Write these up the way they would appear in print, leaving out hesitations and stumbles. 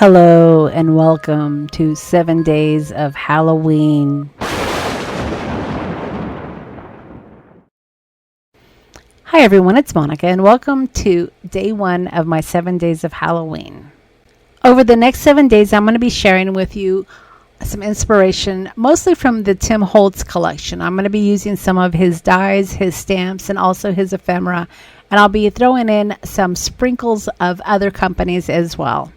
Hello and welcome to 7 days of Halloween. Hi everyone, it's Monica and welcome to day 1 of my 7 days of Halloween. Over the next 7 days, I'm going to be sharing with you some inspiration, mostly from the Tim Holtz collection. I'm going to be using some of his dies, his stamps, and also his ephemera, and I'll be throwing in some sprinkles of other companies as well.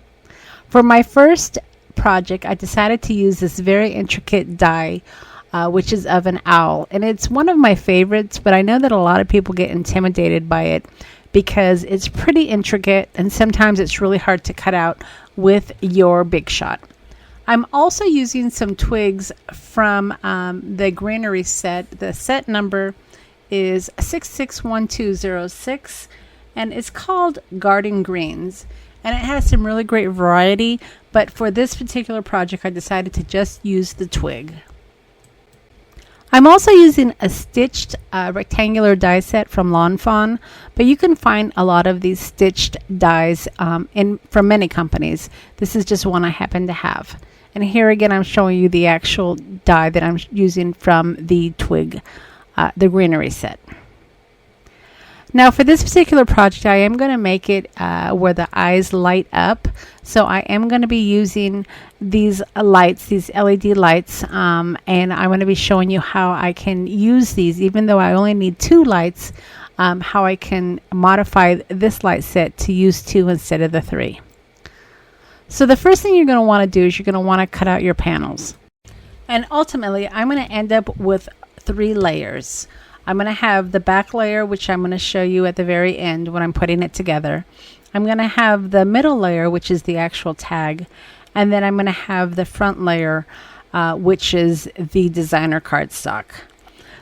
For my first project, I decided to use this very intricate die, which is of an owl. And it's one of my favorites, but I know that a lot of people get intimidated by it because it's pretty intricate and sometimes it's really hard to cut out with your Big Shot. I'm also using some twigs from the greenery set. The set number is 661206 and it's called Garden Greens. And it has some really great variety, but for this particular project, I decided to just use the twig. I'm also using a stitched rectangular die set from Lawn Fawn, but you can find a lot of these stitched dies from many companies. This is just one I happen to have. And here again, I'm showing you the actual die that I'm using from the twig, the greenery set. Now for this particular project, I am going to make it where the eyes light up. So I am going to be using these lights, these LED lights, and I'm going to be showing you how I can use these, even though I only need 2 lights, how I can modify this light set to use 2 instead of the 3. So the first thing you're going to want to do is you're going to want to cut out your panels. And ultimately, I'm going to end up with 3 layers. I'm going to have the back layer, which I'm going to show you at the very end when I'm putting it together. I'm going to have the middle layer, which is the actual tag. And then I'm going to have the front layer, which is the designer cardstock.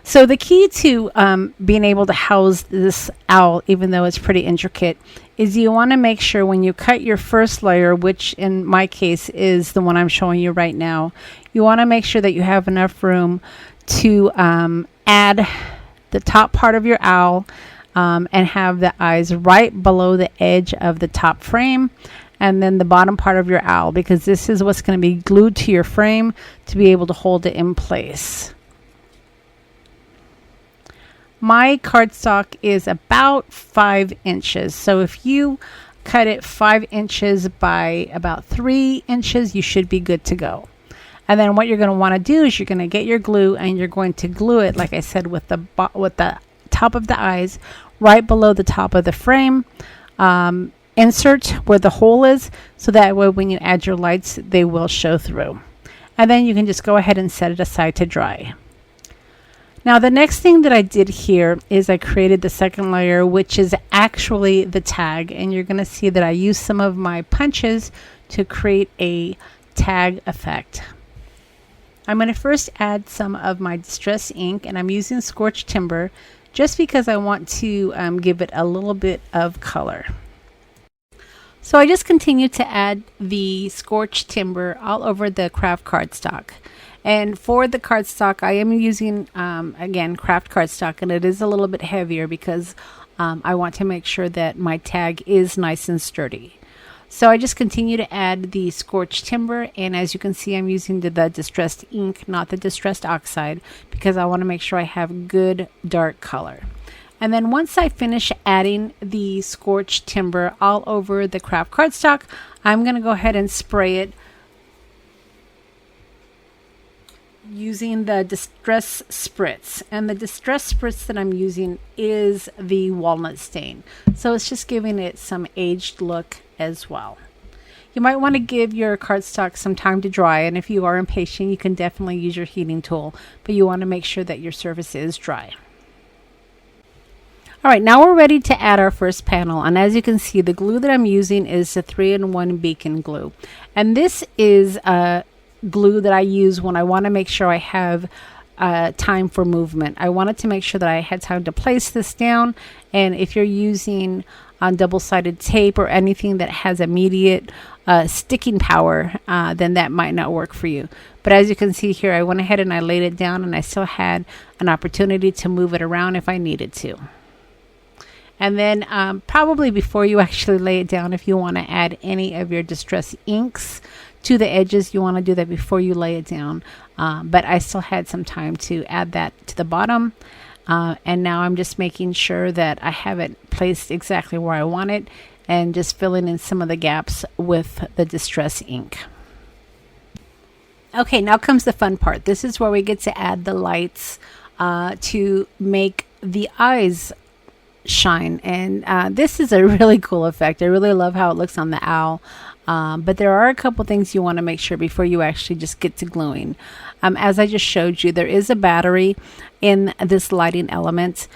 So the key to being able to house this owl, even though it's pretty intricate, is you want to make sure when you cut your first layer, which in my case is the one I'm showing you right now, you want to make sure that you have enough room to add the top part of your owl and have the eyes right below the edge of the top frame, and then the bottom part of your owl, because this is what's going to be glued to your frame to be able to hold it in place. My cardstock is about 5 inches, so if you cut it 5 inches by about 3 inches, you should be good to go. And then what you're going to want to do is you're going to get your glue and you're going to glue it, like I said, with the top of the eyes right below the top of the frame. Insert where the hole is, so that way when you add your lights, they will show through. And then you can just go ahead and set it aside to dry. Now the next thing that I did here is I created the second layer, which is actually the tag. And you're going to see that I used some of my punches to create a tag effect. I'm going to first add some of my distress ink, and I'm using scorched timber just because I want to give it a little bit of color. So I just continue to add the scorched timber all over the craft cardstock. And for the cardstock, I am using, again, craft cardstock, and it is a little bit heavier because I want to make sure that my tag is nice and sturdy. So I just continue to add the scorched timber, and as you can see, I'm using the distressed ink, not the distressed oxide, because I want to make sure I have good dark color. And then once I finish adding the scorched timber all over the craft cardstock, I'm going to go ahead and spray it using the distress spritz. And the distress spritz that I'm using is the walnut stain. So it's just giving it some aged look as well. You might want to give your cardstock some time to dry, and if you are impatient, you can definitely use your heating tool, but you want to make sure that your surface is dry. Alright, now we're ready to add our first panel, and as you can see, the glue that I'm using is the 3-in-1 beacon glue. And this is glue that I use when I want to make sure I have time for movement. I wanted to make sure that I had time to place this down, and if you're using double-sided tape or anything that has immediate sticking power, then that might not work for you. But as you can see here, I went ahead and I laid it down, and I still had an opportunity to move it around if I needed to. And then probably before you actually lay it down, if you want to add any of your distress inks to the edges, you want to do that before you lay it down. But I still had some time to add that to the bottom. And now I'm just making sure that I have it placed exactly where I want it and just filling in some of the gaps with the distress ink. Okay, now comes the fun part. This is where we get to add the lights to make the eyes shine. And this is a really cool effect. I really love how it looks on the owl. But there are a couple things you want to make sure before you actually just get to gluing. As I just showed you, there is a battery in this lighting element.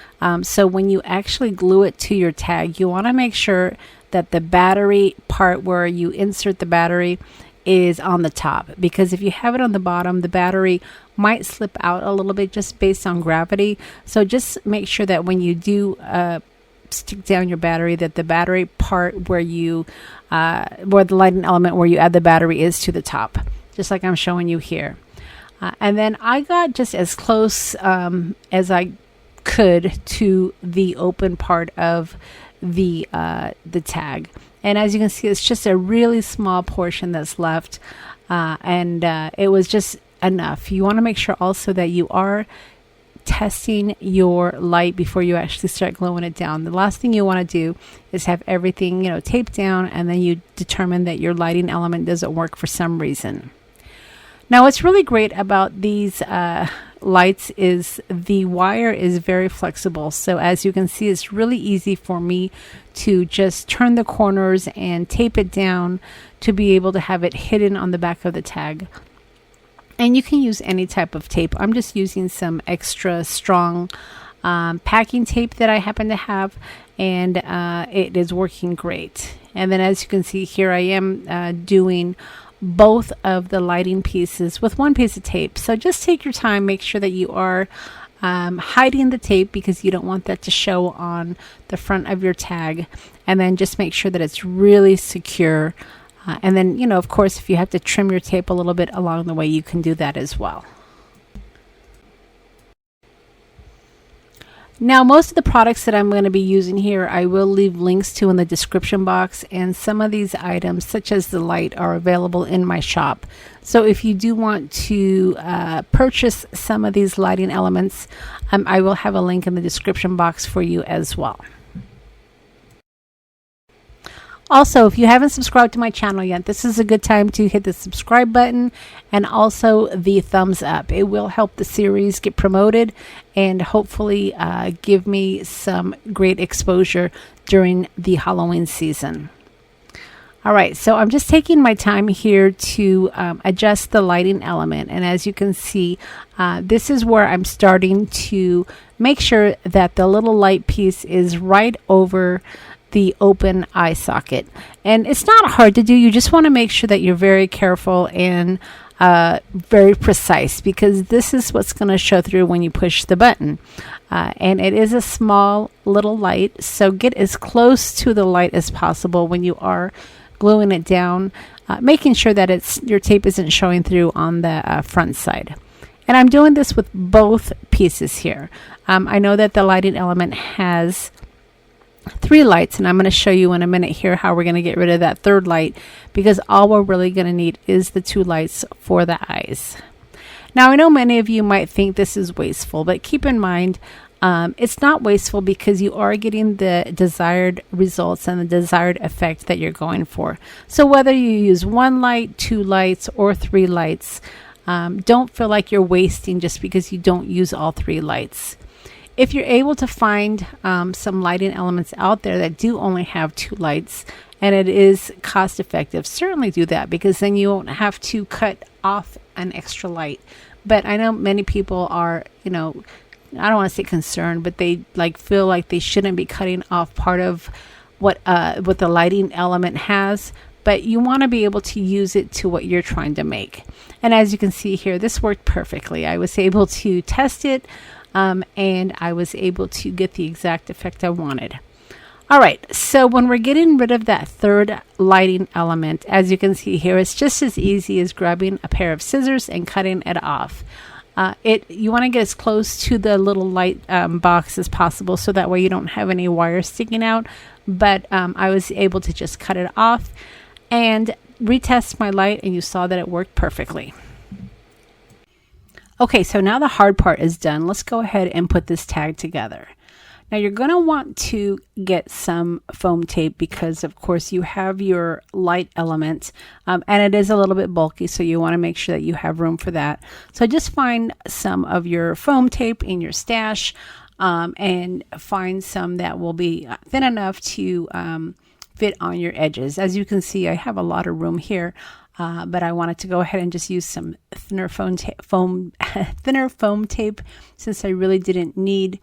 So when you actually glue it to your tag, you want to make sure that the battery part where you insert the battery is on the top, because if you have it on the bottom, the battery might slip out a little bit just based on gravity. So just make sure that when you do stick down your battery, that the battery part where you where the lighting element where you add the battery is to the top, just like I'm showing you here. And then I got just as close as I could to the open part of the tag. And as you can see, it's just a really small portion that's left. And it was just enough. You want to make sure also that you are testing your light before you actually start gluing it down. The last thing you want to do is have everything, taped down, and then you determine that your lighting element doesn't work for some reason. Now, what's really great about these lights is the wire is very flexible. So as you can see, it's really easy for me to just turn the corners and tape it down to be able to have it hidden on the back of the tag. And you can use any type of tape. I'm just using some extra strong packing tape that I happen to have, and it is working great. And then as you can see here, I am doing both of the lighting pieces with one piece of tape. So just take your time, make sure that you are hiding the tape because you don't want that to show on the front of your tag, and then just make sure that it's really secure. And then, of course, if you have to trim your tape a little bit along the way, you can do that as well. Now, most of the products that I'm going to be using here, I will leave links to in the description box. And some of these items, such as the light, are available in my shop. So if you do want to purchase some of these lighting elements, I will have a link in the description box for you as well. Also, if you haven't subscribed to my channel yet, this is a good time to hit the subscribe button and also the thumbs up. It will help the series get promoted and hopefully give me some great exposure during the Halloween season. All right, so I'm just taking my time here to adjust the lighting element. And as you can see, this is where I'm starting to make sure that the little light piece is right over the open eye socket. And it's not hard to do. You just want to make sure that you're very careful and very precise, because this is what's going to show through when you push the button. And it is a small little light, so get as close to the light as possible when you are gluing it down, making sure that your tape isn't showing through on the front side. And I'm doing this with both pieces here. I know that the lighting element has 3 lights, and I'm going to show you in a minute here how we're going to get rid of that third light, because all we're really going to need is the 2 lights for the eyes. Now, I know many of you might think this is wasteful, but keep in mind it's not wasteful because you are getting the desired results and the desired effect that you're going for. So whether you use 1 light, 2 lights, or 3 lights, don't feel like you're wasting just because you don't use all 3 lights. If you're able to find some lighting elements out there that do only have 2 lights and it is cost effective, certainly do that, because then you won't have to cut off an extra light. But I know many people are, I don't want to say concerned, but they feel like they shouldn't be cutting off part of what the lighting element has. But you want to be able to use it to what you're trying to make. And as you can see here, this worked perfectly. I was able to test it. And I was able to get the exact effect I wanted. All right, so when we're getting rid of that third lighting element, as you can see here, it's just as easy as grabbing a pair of scissors and cutting it off. You want to get as close to the little light box as possible, so that way you don't have any wires sticking out. But I was able to just cut it off and retest my light, and you saw that it worked perfectly. Okay, so now the hard part is done. Let's go ahead and put this tag together. Now you're going to want to get some foam tape because of course you have your light element and it is a little bit bulky, so you want to make sure that you have room for that. So just find some of your foam tape in your stash and find some that will be thin enough to fit on your edges. As you can see, I have a lot of room here. But I wanted to go ahead and just use some thinner foam tape since I really didn't need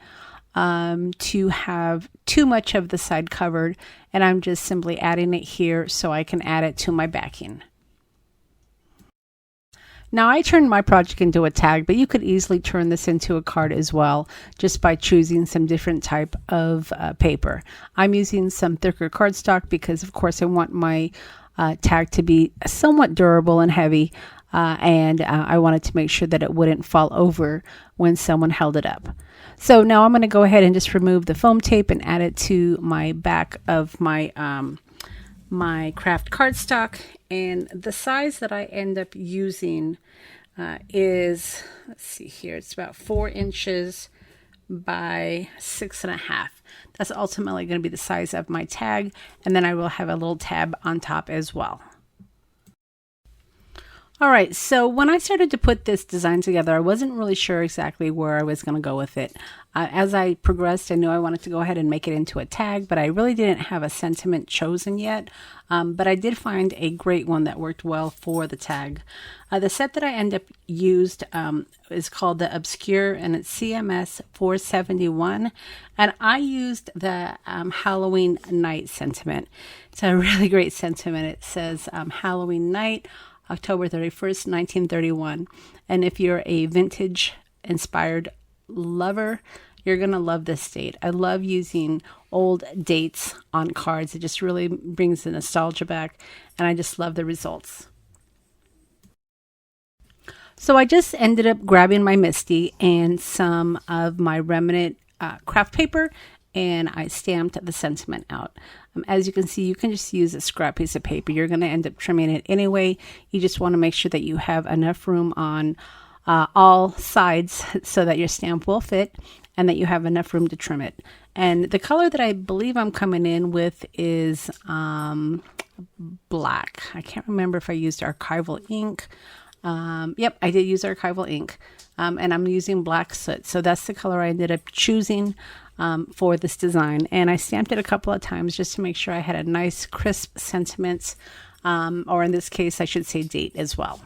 to have too much of the side covered, and I'm just simply adding it here so I can add it to my backing. Now I turned my project into a tag, but you could easily turn this into a card as well just by choosing some different type of paper. I'm using some thicker cardstock because of course I want my tag to be somewhat durable and heavy, and I wanted to make sure that it wouldn't fall over when someone held it up. So now I'm going to go ahead and just remove the foam tape and add it to my back of my my craft cardstock, and the size that I end up using is, let's see here, it's about 4 inches by 6.5. That's ultimately going to be the size of my tag, and then I will have a little tab on top as well. All right, so when I started to put this design together, I wasn't really sure exactly where I was going to go with it. As I progressed, I knew I wanted to go ahead and make it into a tag, but I really didn't have a sentiment chosen yet. But I did find a great one that worked well for the tag. The set that I end up used is called the Obscure, and it's CMS 471. And I used the Halloween Night sentiment. It's a really great sentiment. It says Halloween Night, October 31st, 1931. And if you're a vintage inspired lover, you're going to love this date. I love using old dates on cards. It just really brings the nostalgia back, and I just love the results. So I just ended up grabbing my Misty and some of my remnant craft paper, and I stamped the sentiment out. As you can see, you can just use a scrap piece of paper. You're going to end up trimming it anyway. You just want to make sure that you have enough room on all sides so that your stamp will fit and that you have enough room to trim it. And the color that I believe I'm coming in with is black. I can't remember if I used archival ink. Yep, I did use archival ink. And I'm using black soot. So that's the color I ended up choosing for this design. And I stamped it a couple of times just to make sure I had a nice crisp sentiment, or in this case, I should say date as well.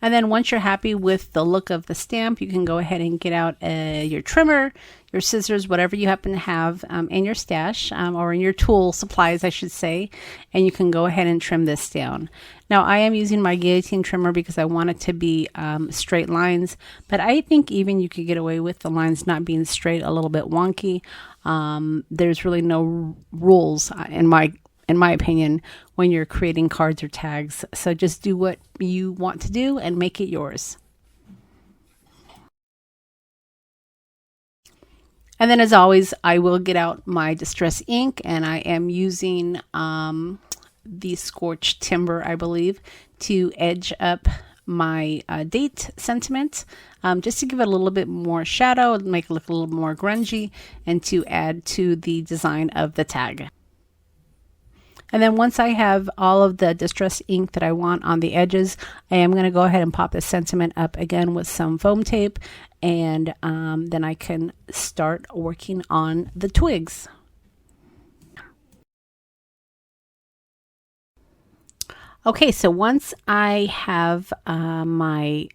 And then once you're happy with the look of the stamp, you can go ahead and get out your trimmer, your scissors, whatever you happen to have in your stash, or in your tool supplies, I should say, and you can go ahead and trim this down. Now, I am using my guillotine trimmer because I want it to be straight lines, but I think even you could get away with the lines not being straight, a little bit wonky. There's really no rules in my opinion, when you're creating cards or tags. So just do what you want to do and make it yours. And then as always, I will get out my distress ink, and I am using the Scorched Timber, I believe, to edge up my date sentiment, just to give it a little bit more shadow, make it look a little more grungy, and to add to the design of the tag. And then once I have all of the distress ink that I want on the edges, I am going to go ahead and pop the sentiment up again with some foam tape, and then I can start working on the twigs. Okay, so once I have my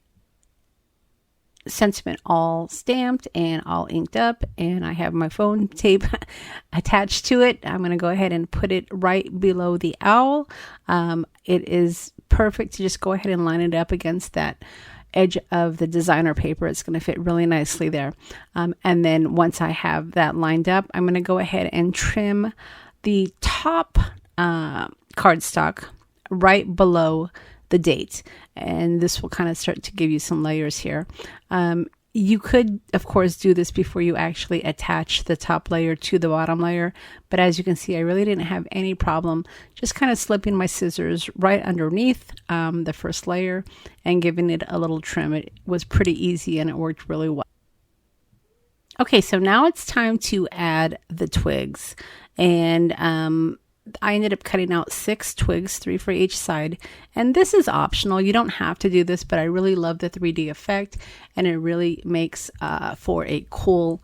sentiment all stamped and all inked up, and I have my foam tape attached to it, I'm going to go ahead and put it right below the owl. It is perfect to just go ahead and line it up against that edge of the designer paper. It's going to fit really nicely there. And then once I have that lined up, I'm going to go ahead and trim the top cardstock right below the date. And this will kind of start to give you some layers here. You could, of course, do this before you actually attach the top layer to the bottom layer. But as you can see, I really didn't have any problem just kind of slipping my scissors right underneath the first layer and giving it a little trim. It was pretty easy and it worked really well. Okay, so now it's time to add the twigs. And I ended up cutting out 6 twigs, 3 for each side. And this is optional. You don't have to do this, but I really love the 3D effect. And it really makes for a cool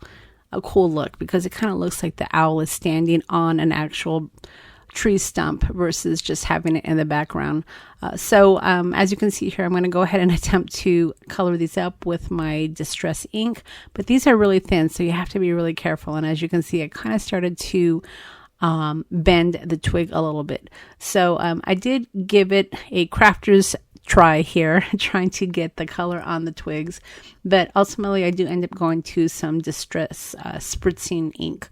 look, because it kind of looks like the owl is standing on an actual tree stump versus just having it in the background. So as you can see here, I'm going to go ahead and attempt to color these up with my Distress ink. But these are really thin, so you have to be really careful. And as you can see, I kind of started to bend the twig a little bit. So I did give it a crafter's try here, trying to get the color on the twigs, but ultimately I do end up going to some Distress spritzing ink.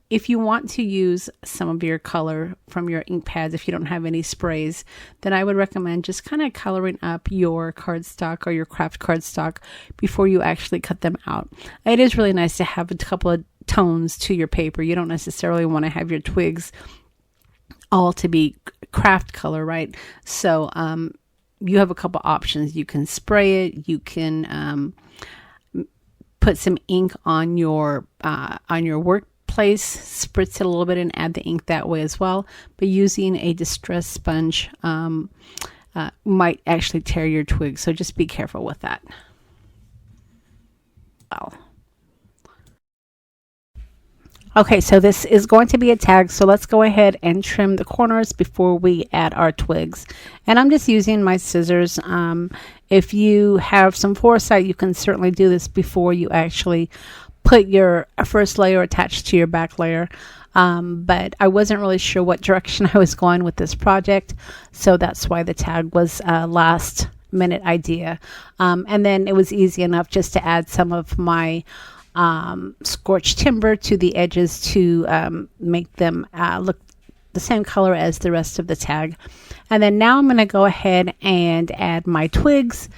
If you want to use some of your color from your ink pads, if you don't have any sprays, then I would recommend just kind of coloring up your cardstock or your craft cardstock before you actually cut them out. It is really nice to have a couple of tones to your paper. You don't necessarily want to have your twigs all to be craft color, right? So you have a couple options. You can spray it. You can put some ink on your workplace, spritz it a little bit and add the ink that way as well. But using a Distress sponge might actually tear your twig, so just be careful with that. Well. Okay, so this is going to be a tag, so let's go ahead and trim the corners before we add our twigs. And I'm just using my scissors. If you have some foresight, you can certainly do this before you actually put your first layer attached to your back layer. But I wasn't really sure what direction I was going with this project, so that's why the tag was a last minute idea. And then it was easy enough just to add some of my scorched timber to the edges to make them look the same color as the rest of the tag. And then now I'm going to go ahead and add my twigs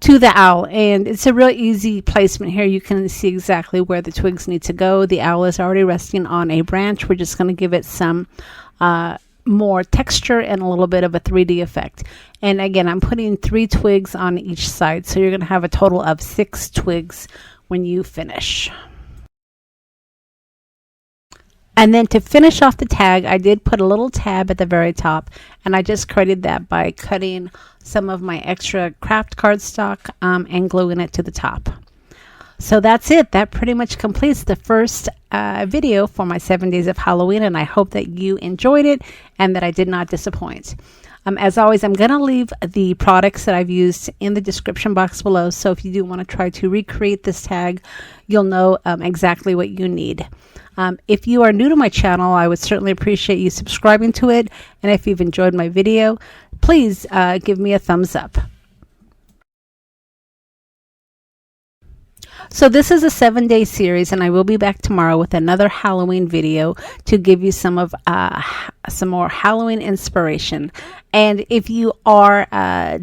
to the owl, and it's a real easy placement here. You can see exactly where the twigs need to go. The owl is already resting on a branch. We're just going to give it some more texture and a little bit of a 3D effect. And again, I'm putting 3 twigs on each side, so you're going to have a total of 6 twigs when you finish. And then to finish off the tag, I did put a little tab at the very top, and I just created that by cutting some of my extra craft cardstock and gluing it to the top. So that's it. That pretty much completes the first video for my 7 days of Halloween, and I hope that you enjoyed it and that I did not disappoint. As always, I'm going to leave the products that I've used in the description box below, so if you do want to try to recreate this tag, you'll know exactly what you need. If you are new to my channel, I would certainly appreciate you subscribing to it, and if you've enjoyed my video, please give me a thumbs up. So this is a 7-day series, and I will be back tomorrow with another Halloween video to give you some more Halloween inspiration. And if you are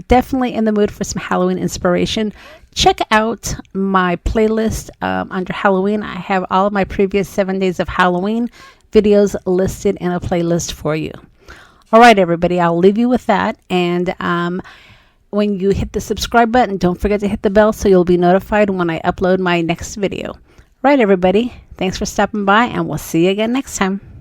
definitely in the mood for some Halloween inspiration, check out my playlist under Halloween. I have all of my previous 7 days of Halloween videos listed in a playlist for you. All right, everybody, I'll leave you with that. And when you hit the subscribe button, don't forget to hit the bell so you'll be notified when I upload my next video. Right, everybody, thanks for stopping by, and we'll see you again next time.